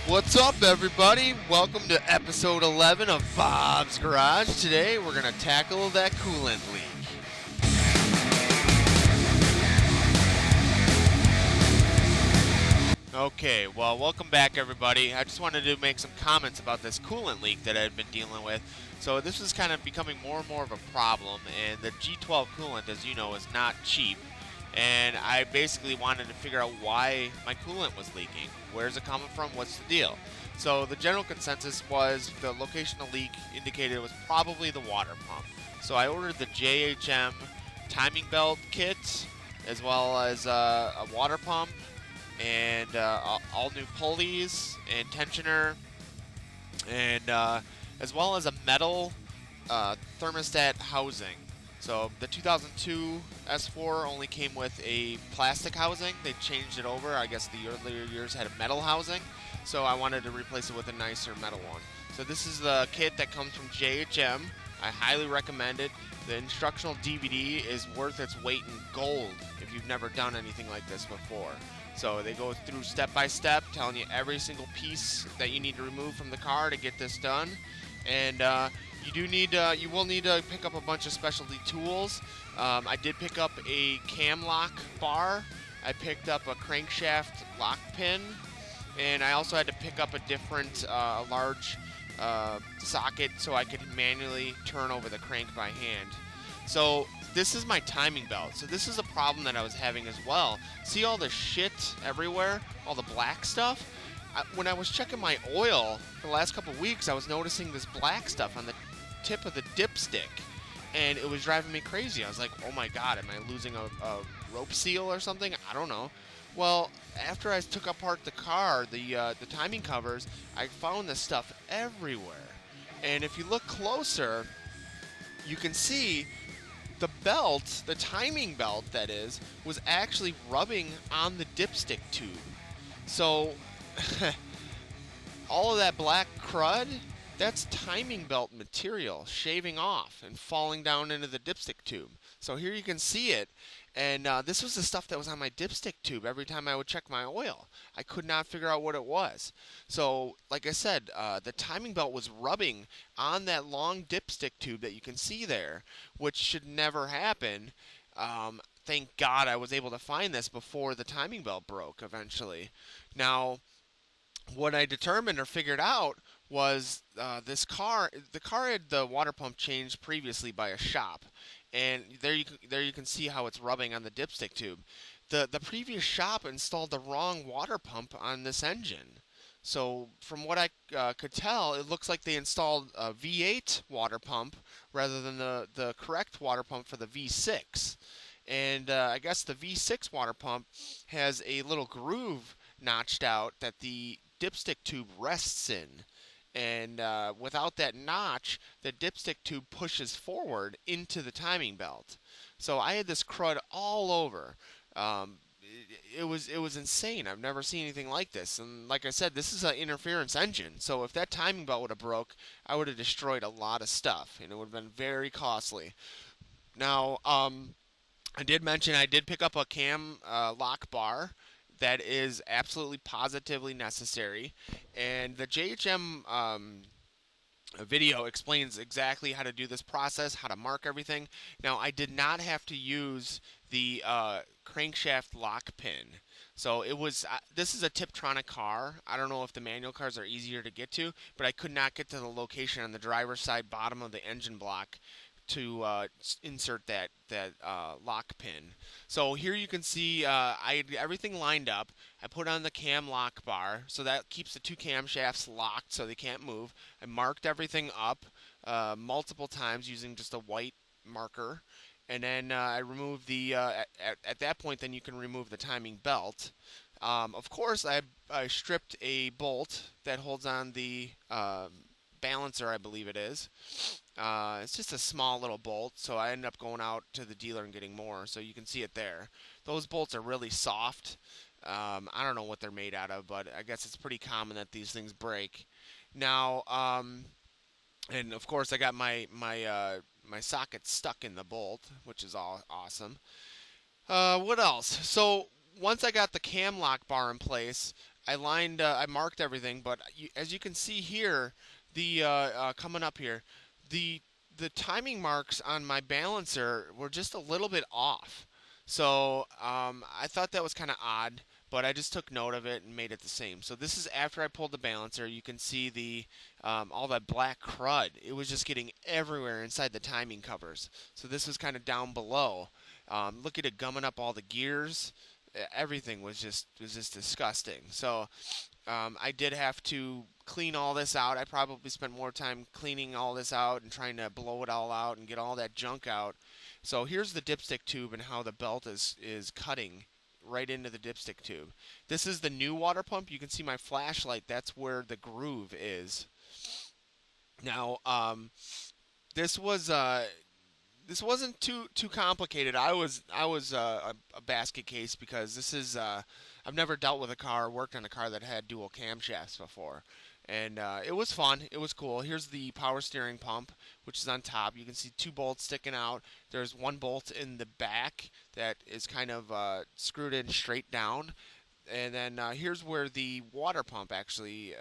What's up, everybody? Welcome to episode 11 of Bob's Garage. Today, we're going to tackle that coolant leak. Okay, well, welcome back, everybody. I just wanted to make some comments about this coolant leak that I've been dealing with. So, this is kind of becoming more and more of a problem, and the G12 coolant, as you know, is not cheap. And I basically wanted to figure out why my coolant was leaking. Where's it coming from? What's the deal? So the general consensus was the location of the leak indicated it was probably the water pump. So I ordered the JHM timing belt kit, as well as a water pump, and all new pulleys and tensioner, and as well as a metal thermostat housing. So the 2002 S4 only came with a plastic housing. They changed it over. I guess the earlier years had a metal housing, so I wanted to replace it with a nicer metal one. So this is the kit that comes from JHM. I highly recommend it. The instructional DVD is worth its weight in gold if you've never done anything like this before. So they go through step by step, telling you every single piece that you need to remove from the car to get this done. And you will need to pick up a bunch of specialty tools. I did pick up a cam lock bar. I picked up a crankshaft lock pin, and I also had to pick up a different large socket so I could manually turn over the crank by hand. So this is my timing belt. So this is a problem that I was having as well. See all the shit everywhere, all the black stuff? When I was checking my oil for the last couple of weeks, I was noticing this black stuff on the tip of the dipstick, and it was driving me crazy. I was like, oh my god, am I losing a rope seal or something? I don't know. Well, after I took apart the car, the timing covers, I found this stuff everywhere. And if you look closer, you can see the belt, the timing belt that is, was actually rubbing on the dipstick tube. So all of that black crud, that's timing belt material shaving off and falling down into the dipstick tube. So here you can see it. And this was the stuff that was on my dipstick tube every time I would check my oil. I could not figure out what it was. So, like I said, the timing belt was rubbing on that long dipstick tube that you can see there, which should never happen. Thank God I was able to find this before the timing belt broke eventually. Now, what I determined or figured out was the car had the water pump changed previously by a shop, and there you can see how it's rubbing on the dipstick tube. The previous shop installed the wrong water pump on this engine. So from what I could tell, it looks like they installed a V8 water pump rather than the correct water pump for the V6. And I guess the V6 water pump has a little groove notched out that the dipstick tube rests in. And without that notch, the dipstick tube pushes forward into the timing belt. So I had this crud all over. It was insane. I've never seen anything like this. And like I said, this is an interference engine. So if that timing belt would have broke, I would have destroyed a lot of stuff, and it would have been very costly. Now, I did mention I did pick up a cam lock bar that is absolutely positively necessary, and the JHM video explains exactly how to do this process, how to mark everything. Now, I did not have to use the crankshaft lock pin. So it was. This is a Tiptronic car. I don't know if the manual cars are easier to get to, but I could not get to the location on the driver's side bottom of the engine block to insert that lock pin. So here you can see I had everything lined up. I put on the cam lock bar, so that keeps the two camshafts locked so they can't move. I marked everything up multiple times using just a white marker, and then I removed at that point, then you can remove the timing belt. Of course, I stripped a bolt that holds on the balancer, I believe it is. It's just a small little bolt, so I ended up going out to the dealer and getting more, so you can see it there. Those bolts are really soft. I don't know what they're made out of, but I guess it's pretty common that these things break. Now, and of course, I got my socket stuck in the bolt, which is all awesome. What else? So once I got the cam lock bar in place, I marked everything, but as you can see here, the coming up here, the the timing marks on my balancer were just a little bit off. So I thought that was kind of odd, but I just took note of it and made it the same. So this is after I pulled the balancer. You can see the all that black crud. It was just getting everywhere inside the timing covers. So this was kind of down below. Look at it gumming up all the gears. Everything was just disgusting. So I did have to clean all this out. I probably spent more time cleaning all this out and trying to blow it all out and get all that junk out. So here's the dipstick tube and how the belt is cutting right into the dipstick tube. This is the new water pump. You can see my flashlight. That's where the groove is. Now, this was this wasn't too complicated. I was a basket case because this is I've never dealt with a car, worked on a car that had dual camshafts before, and it was fun. It was cool. Here's the power steering pump, which is on top. You can see two bolts sticking out. There's one bolt in the back that is kind of screwed in straight down, and then here's where the water pump actually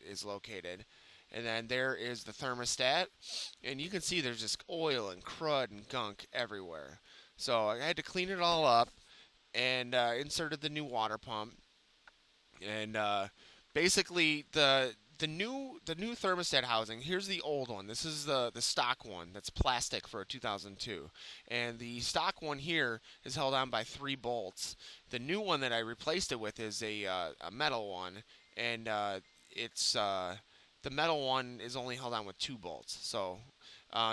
is located. And then there is the thermostat, and you can see there's just oil and crud and gunk everywhere. So I had to clean it all up and inserted the new water pump. And basically the new thermostat housing. Here's the old one. This is the stock one that's plastic for a 2002, and the stock one here is held on by 3 bolts. The new one that I replaced it with is a metal one, and it's the metal one is only held on with 2 bolts. So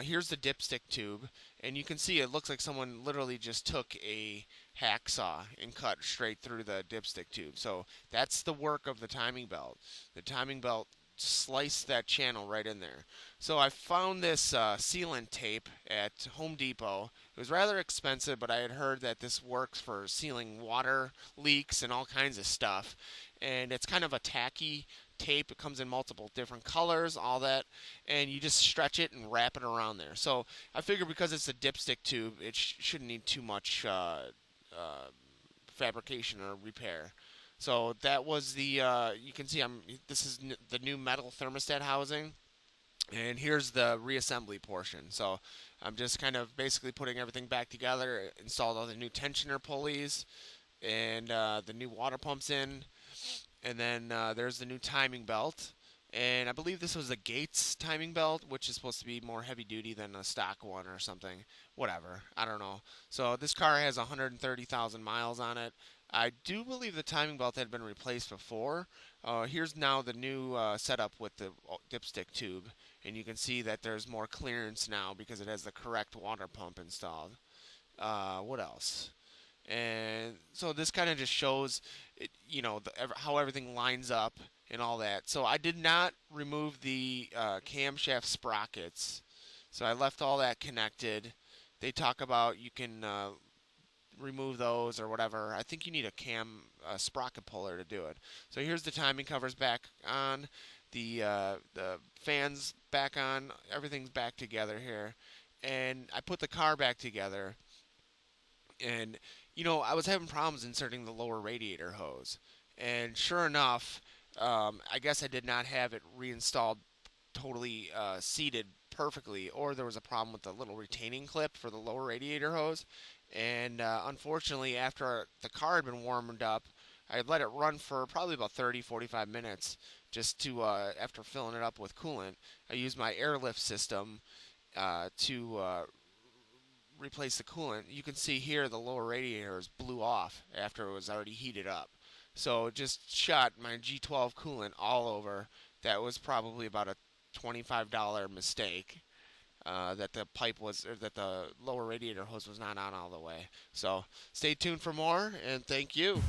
here's the dipstick tube, and you can see it looks like someone literally just took a hacksaw and cut straight through the dipstick tube. So that's the work of the timing belt. The timing belt sliced that channel right in there. So I found this sealant tape at Home Depot. It was rather expensive, but I had heard that this works for sealing water leaks and all kinds of stuff. And it's kind of a tacky tape. It comes in multiple different colors, all that, and you just stretch it and wrap it around there. So I figure because it's a dipstick tube, it shouldn't need too much fabrication or repair. So that was the you can see this is the new metal thermostat housing, and here's the reassembly portion. So I'm just kind of basically putting everything back together. Installed all the new tensioner pulleys and the new water pumps in, and then there's the new timing belt. And I believe this was a Gates timing belt, which is supposed to be more heavy duty than a stock one or something. Whatever. I don't know. So this car has 130,000 miles on it. I do believe the timing belt had been replaced before. Here's now the new setup with the dipstick tube. And you can see that there's more clearance now because it has the correct water pump installed. What else? And so this kind of just shows, how everything lines up and all that. So I did not remove the camshaft sprockets, so I left all that connected. They talk about you can remove those or whatever. I think you need a sprocket puller to do it. So here's the timing covers back on, the fans back on, everything's back together here, and I put the car back together. And I was having problems inserting the lower radiator hose, and sure enough, I guess I did not have it reinstalled totally seated perfectly, or there was a problem with the little retaining clip for the lower radiator hose. And unfortunately, after the car had been warmed up, I had let it run for probably about 30-45 minutes just to, after filling it up with coolant, I used my airlift system to replace the coolant. You can see here the lower radiators blew off after it was already heated up. So it just shot my G12 coolant all over. That was probably about a $25 mistake. That the pipe was, or that the lower radiator hose was not on all the way. So stay tuned for more, and thank you.